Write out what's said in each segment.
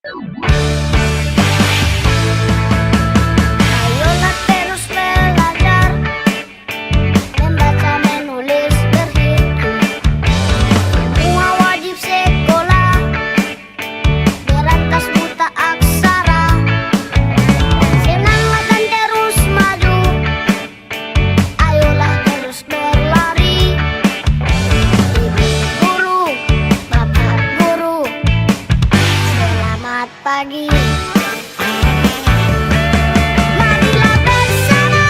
Ayolah terus belajar, membaca, menulis, berhitung. Semua wajib sekolah, berantas buta aksara. Senanglah dan terus maju, ayolah terus berlari. Ibu guru, bapak guru, selamat pagi. Marilah bersama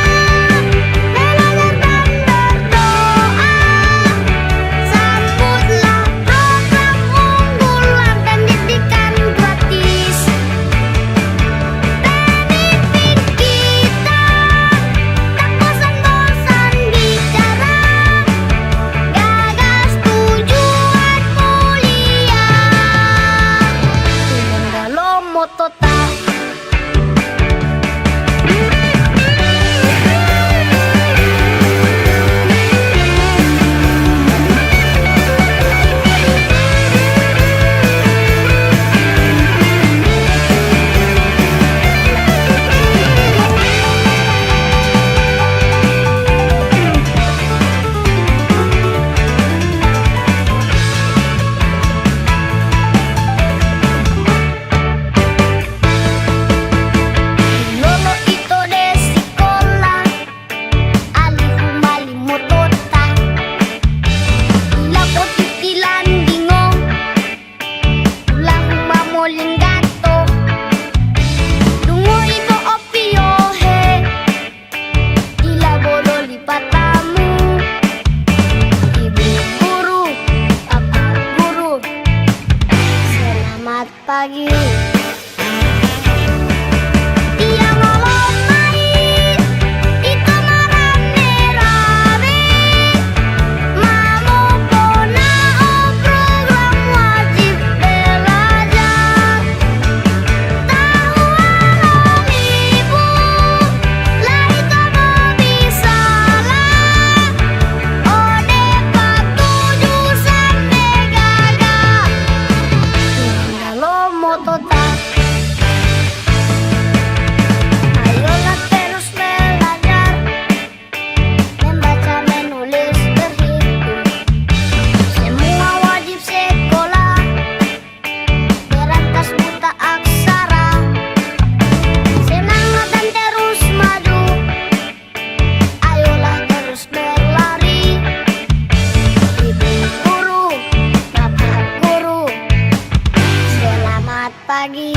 belajar dan berdoa. Sambutlah program unggulan pendidikan gratis. Pendidik kita tak bosan-bosan bicara, gagas tujuan mulia. Dalam moto tak lolo ito de sekolah, alihu malimutota. Ila ko titilan dingong, ulahu mamuling gato. Dungo ito opiohe, ila bolo lipatamu. Ibu guru, bapak guru, selamat pagi. Tiang olomai, ito marami-rami. Mamo po na o program wajib belajar. Tahu alam ibu, lah ito mabisalah. O dapat 7 sampai gagal. Dalam moto tak. Ayolah terus belajar, membaca, menulis, berhitung. Semua wajib sekolah, berantas buta aksara. Senanglah dan terus maju, ayolah terus berlari. Ibu guru, bapak guru, selamat pagi.